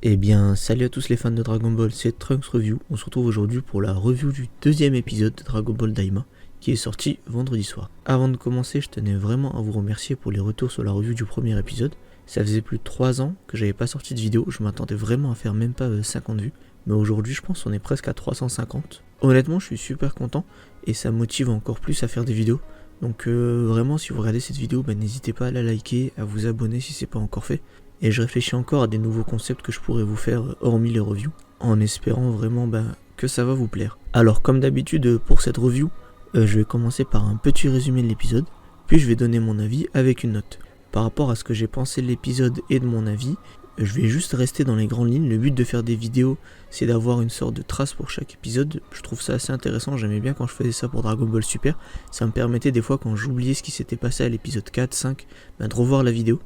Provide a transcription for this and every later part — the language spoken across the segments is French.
Eh bien, salut à tous les fans de Dragon Ball, c'est Trunks Review. On se retrouve aujourd'hui pour la review du deuxième épisode de Dragon Ball Daima, qui est sorti vendredi soir. Avant de commencer, je tenais vraiment à vous remercier pour les retours sur la review du premier épisode. Ça faisait plus de 3 ans que j'avais pas sorti de vidéo, je m'attendais vraiment à faire même pas 50 vues. Mais aujourd'hui, je pense qu'on est presque à 350. Honnêtement, je suis super content et ça me motive encore plus à faire des vidéos. Donc vraiment, si vous regardez cette vidéo, n'hésitez pas à la liker, à vous abonner si c'est pas encore fait. Et je réfléchis encore à des nouveaux concepts que je pourrais vous faire hormis les reviews, en espérant vraiment que ça va vous plaire. Alors comme d'habitude pour cette review, je vais commencer par un petit résumé de l'épisode, puis je vais donner mon avis avec une note. Par rapport à ce que j'ai pensé de l'épisode et de mon avis, je vais juste rester dans les grandes lignes. Le but de faire des vidéos, c'est d'avoir une sorte de trace pour chaque épisode. Je trouve ça assez intéressant, j'aimais bien quand je faisais ça pour Dragon Ball Super. Ça me permettait des fois quand j'oubliais ce qui s'était passé à l'épisode 4, 5, de revoir la vidéo.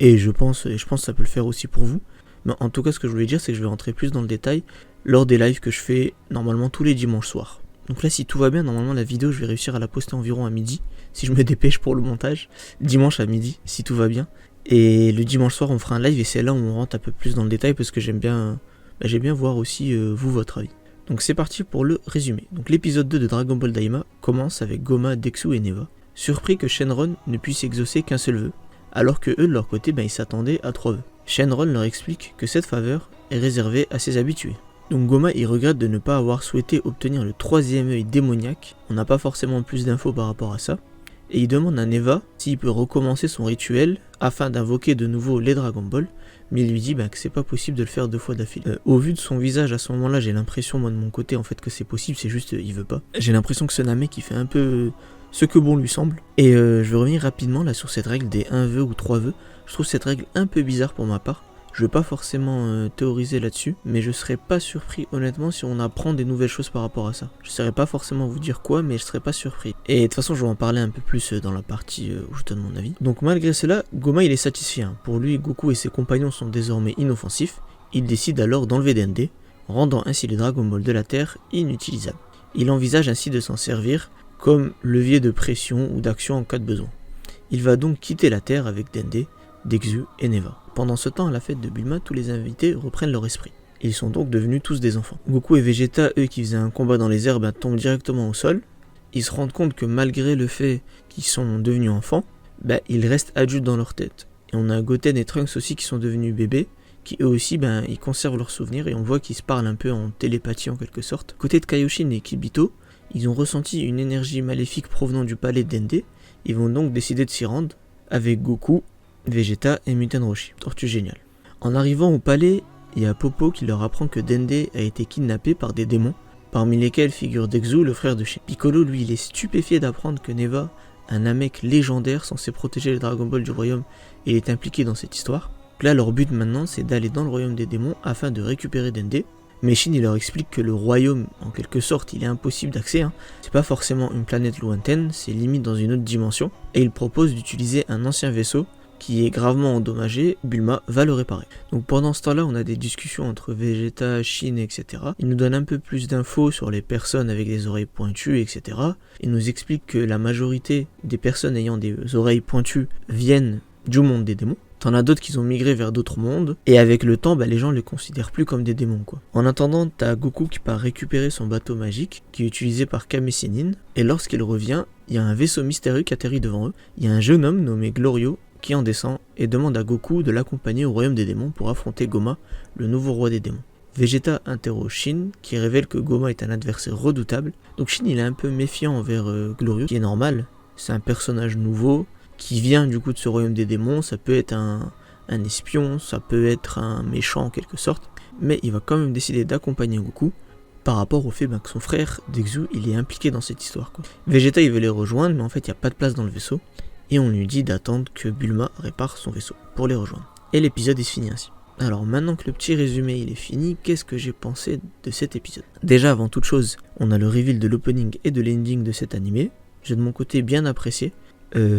Et je pense que ça peut le faire aussi pour vous. Mais en tout cas, ce que je voulais dire, c'est que je vais rentrer plus dans le détail lors des lives que je fais normalement tous les dimanches soirs. Donc là, si tout va bien, normalement la vidéo, je vais réussir à la poster environ à midi, si je me dépêche pour le montage. Dimanche à midi, si tout va bien. Et le dimanche soir, on fera un live et c'est là où on rentre un peu plus dans le détail parce que j'aime bien voir aussi vous, votre avis. Donc c'est parti pour le résumé. Donc l'épisode 2 de Dragon Ball Daima commence avec Goma, Deku et Neva, surpris que Shenron ne puisse exaucer qu'un seul vœu, alors que eux de leur côté ils s'attendaient à 3 vœux. Shenron leur explique que cette faveur est réservée à ses habitués. Donc Goma il regrette de ne pas avoir souhaité obtenir le 3e œil démoniaque, on n'a pas forcément plus d'infos par rapport à ça, et il demande à Neva s'il peut recommencer son rituel afin d'invoquer de nouveau les Dragon Ball, mais il lui dit que c'est pas possible de le faire 2 fois d'affilée. Au vu de son visage à ce moment là, j'ai l'impression moi de mon côté en fait que c'est possible, c'est juste il veut pas. J'ai l'impression que ce Namek il fait un peu ce que bon lui semble. Et je vais revenir rapidement là sur cette règle des 1 vœu ou 3 vœux. Je trouve cette règle un peu bizarre pour ma part. Je vais pas forcément théoriser là-dessus, mais je serais pas surpris honnêtement si on apprend des nouvelles choses par rapport à ça. Je saurais pas forcément vous dire quoi, mais je serais pas surpris. Et de toute façon, je vais en parler un peu plus dans la partie où je donne mon avis. Donc malgré cela, Goma il est satisfait. Pour lui, Goku et ses compagnons sont désormais inoffensifs. Il décide alors d'enlever Dende, rendant ainsi les Dragon Ball de la Terre inutilisables. Il envisage ainsi de s'en servir comme levier de pression ou d'action en cas de besoin. Il va donc quitter la Terre avec Dende, Deku et Neva. Pendant ce temps, à la fête de Bulma, tous les invités reprennent leur esprit. Ils sont donc devenus tous des enfants. Goku et Vegeta, eux qui faisaient un combat dans les airs, tombent directement au sol. Ils se rendent compte que malgré le fait qu'ils sont devenus enfants, ils restent adultes dans leur tête. Et on a Goten et Trunks aussi qui sont devenus bébés, qui eux aussi, ils conservent leurs souvenirs et on voit qu'ils se parlent un peu en télépathie en quelque sorte. Côté de Kaioshin et Kibito, ils ont ressenti une énergie maléfique provenant du palais Dende. Ils vont donc décider de s'y rendre avec Goku, Vegeta et Muten Roshi. Tortue géniale. En arrivant au palais, il y a Popo qui leur apprend que Dende a été kidnappé par des démons, parmi lesquels figure Deku, le frère de Shin. Piccolo, lui, il est stupéfié d'apprendre que Neva, un Namek légendaire censé protéger les Dragon Ball du royaume, il est impliqué dans cette histoire. Donc là, leur but maintenant, c'est d'aller dans le royaume des démons afin de récupérer Dende. Mais Shin il leur explique que le royaume, en quelque sorte, il est impossible d'accès. C'est pas forcément une planète lointaine, c'est limite dans une autre dimension. Et il propose d'utiliser un ancien vaisseau qui est gravement endommagé. Bulma va le réparer. Donc pendant ce temps-là, on a des discussions entre Vegeta, Shin, etc. Il nous donne un peu plus d'infos sur les personnes avec des oreilles pointues, etc. Il nous explique que la majorité des personnes ayant des oreilles pointues viennent du monde des démons. T'en as d'autres qui ont migré vers d'autres mondes, et avec le temps, les gens les considèrent plus comme des démons, quoi. En attendant, t'as Goku qui part récupérer son bateau magique, qui est utilisé par Kame Sennin, et lorsqu'il revient, il y a un vaisseau mystérieux qui atterrit devant eux. Il y a un jeune homme nommé Glorio qui en descend et demande à Goku de l'accompagner au royaume des démons pour affronter Goma, le nouveau roi des démons. Vegeta interroge Shin, qui révèle que Goma est un adversaire redoutable. Donc Shin il est un peu méfiant envers Glorio, qui est normal, c'est un personnage nouveau, qui vient du coup de ce royaume des démons, ça peut être un espion, ça peut être un méchant en quelque sorte, mais il va quand même décider d'accompagner Goku par rapport au fait que son frère Deku il est impliqué dans cette histoire, quoi. Vegeta il veut les rejoindre, mais en fait il n'y a pas de place dans le vaisseau, et on lui dit d'attendre que Bulma répare son vaisseau pour les rejoindre. Et l'épisode il se finit ainsi. Alors maintenant que le petit résumé il est fini, qu'est-ce que j'ai pensé de cet épisode? Déjà avant toute chose, on a le reveal de l'opening et de l'ending de cet animé, j'ai de mon côté bien apprécié.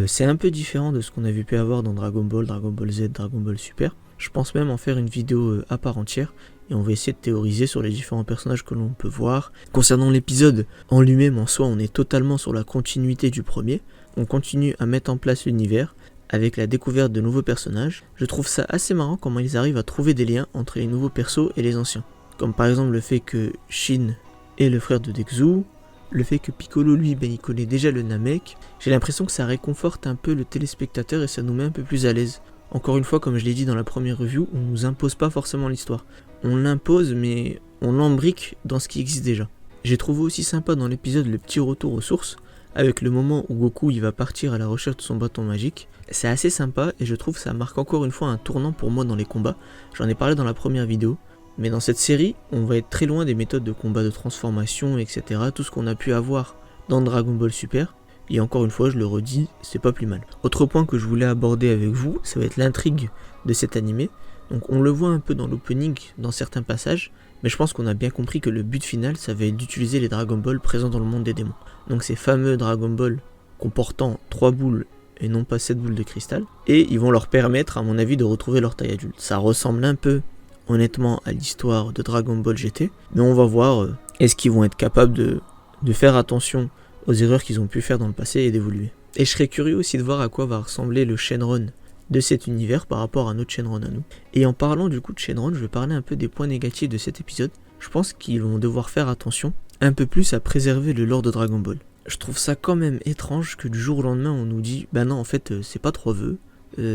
C'est un peu différent de ce qu'on avait pu avoir dans Dragon Ball, Dragon Ball Z, Dragon Ball Super. Je pense même en faire une vidéo à part entière et on va essayer de théoriser sur les différents personnages que l'on peut voir. Concernant l'épisode en lui-même en soi, on est totalement sur la continuité du premier. On continue à mettre en place l'univers avec la découverte de nouveaux personnages. Je trouve ça assez marrant comment ils arrivent à trouver des liens entre les nouveaux persos et les anciens. Comme par exemple le fait que Shin est le frère de Dexu, le fait que Piccolo lui, il connaît déjà le Namek. J'ai l'impression que ça réconforte un peu le téléspectateur et ça nous met un peu plus à l'aise. Encore une fois, comme je l'ai dit dans la première review, on nous impose pas forcément l'histoire. On l'impose mais on l'embrique dans ce qui existe déjà. J'ai trouvé aussi sympa dans l'épisode le petit retour aux sources, avec le moment où Goku il va partir à la recherche de son bâton magique. C'est assez sympa et je trouve que ça marque encore une fois un tournant pour moi dans les combats. J'en ai parlé dans la première vidéo. Mais dans cette série, on va être très loin des méthodes de combat de transformation, etc. Tout ce qu'on a pu avoir dans Dragon Ball Super. Et encore une fois, je le redis, c'est pas plus mal. Autre point que je voulais aborder avec vous, ça va être l'intrigue de cet animé. Donc on le voit un peu dans l'opening, dans certains passages. Mais je pense qu'on a bien compris que le but final, ça va être d'utiliser les Dragon Ball présents dans le monde des démons. Donc ces fameux Dragon Ball comportant 3 boules et non pas 7 boules de cristal. Et ils vont leur permettre, à mon avis, de retrouver leur taille adulte. Ça ressemble un peu honnêtement à l'histoire de Dragon Ball GT, mais on va voir est-ce qu'ils vont être capables de faire attention aux erreurs qu'ils ont pu faire dans le passé et d'évoluer. Et je serais curieux aussi de voir à quoi va ressembler le Shenron de cet univers par rapport à notre Shenron à nous. Et en parlant du coup de Shenron, je vais parler un peu des points négatifs de cet épisode. Je pense qu'ils vont devoir faire attention un peu plus à préserver le lore de Dragon Ball. Je trouve ça quand même étrange que du jour au lendemain on nous dit bah non en fait c'est pas 3 vœux.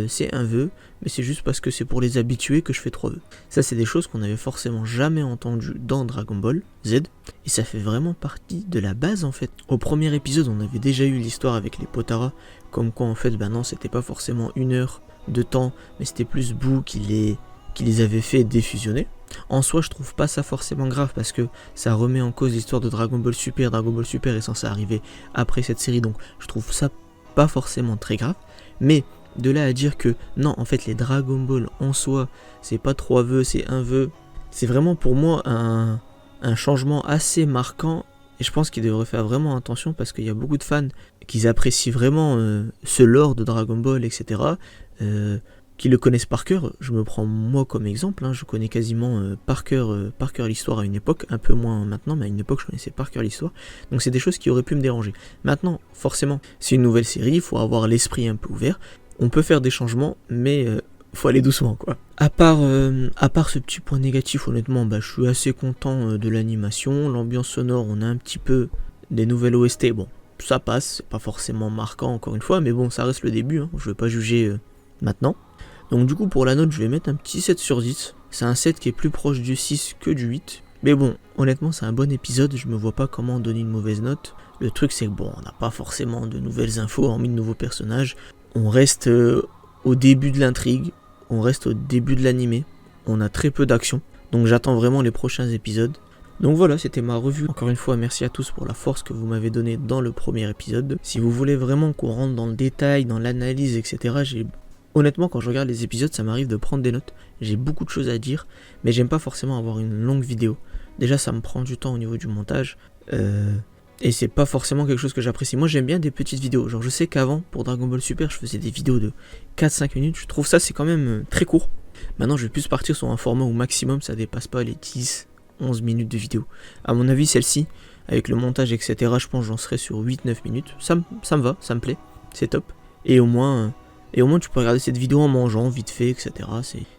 C'est un vœu, mais c'est juste parce que c'est pour les habitués que je fais 3 vœux. Ça c'est des choses qu'on n'avait forcément jamais entendues dans Dragon Ball Z, et ça fait vraiment partie de la base en fait. Au premier épisode on avait déjà eu l'histoire avec les Potara, comme quoi en fait bah non c'était pas forcément 1 heure de temps, mais c'était plus Boo qui les avait fait défusionner. En soi je trouve pas ça forcément grave parce que ça remet en cause l'histoire de Dragon Ball Super. Dragon Ball Super est censé arriver après cette série, donc je trouve ça pas forcément très grave, mais de là à dire que non en fait les Dragon Ball en soi c'est pas 3 vœux, c'est 1 vœu, c'est vraiment pour moi un changement assez marquant et je pense qu'ils devraient faire vraiment attention parce qu'il y a beaucoup de fans qui apprécient vraiment ce lore de Dragon Ball etc, qui le connaissent par cœur. Je me prends moi comme exemple, je connais quasiment par cœur l'histoire à une époque, un peu moins maintenant, mais à une époque je connaissais par cœur l'histoire, donc c'est des choses qui auraient pu me déranger. Maintenant, forcément, c'est une nouvelle série, il faut avoir l'esprit un peu ouvert, on peut faire des changements, mais faut aller doucement quoi. À part ce petit point négatif, honnêtement, je suis assez content de l'animation, l'ambiance sonore, on a un petit peu des nouvelles OST, bon, ça passe, c'est pas forcément marquant encore une fois, mais bon, ça reste le début, je vais pas juger maintenant. Donc du coup pour la note je vais mettre un petit 7 sur 10, c'est un 7 qui est plus proche du 6 que du 8, mais bon honnêtement c'est un bon épisode, je me vois pas comment donner une mauvaise note. Le truc c'est que bon on n'a pas forcément de nouvelles infos hormis de nouveaux personnages, on reste au début de l'intrigue, on reste au début de l'animé, on a très peu d'action, donc j'attends vraiment les prochains épisodes. Donc voilà, c'était ma revue. Encore une fois, merci à tous pour la force que vous m'avez donnée dans le premier épisode. Si vous voulez vraiment qu'on rentre dans le détail, dans l'analyse, etc., honnêtement, quand je regarde les épisodes, ça m'arrive de prendre des notes. J'ai beaucoup de choses à dire, mais j'aime pas forcément avoir une longue vidéo. Déjà, ça me prend du temps au niveau du montage. Et c'est pas forcément quelque chose que j'apprécie. Moi, j'aime bien des petites vidéos. Genre, je sais qu'avant, pour Dragon Ball Super, je faisais des vidéos de 4-5 minutes. Je trouve ça, c'est quand même très court. Maintenant, je vais plus partir sur un format où maximum, ça dépasse pas les 10-11 minutes de vidéo. À mon avis, celle-ci, avec le montage, etc., je pense que j'en serai sur 8-9 minutes. Ça me va, ça me plaît. C'est top. Et au moins, tu peux regarder cette vidéo en mangeant, vite fait, etc.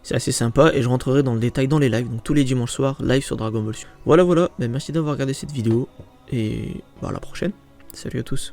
C'est assez sympa. Et je rentrerai dans le détail dans les lives. Donc, tous les dimanches soirs, live sur Dragon Ball Super. Voilà. Merci d'avoir regardé cette vidéo. Et à la prochaine. Salut à tous.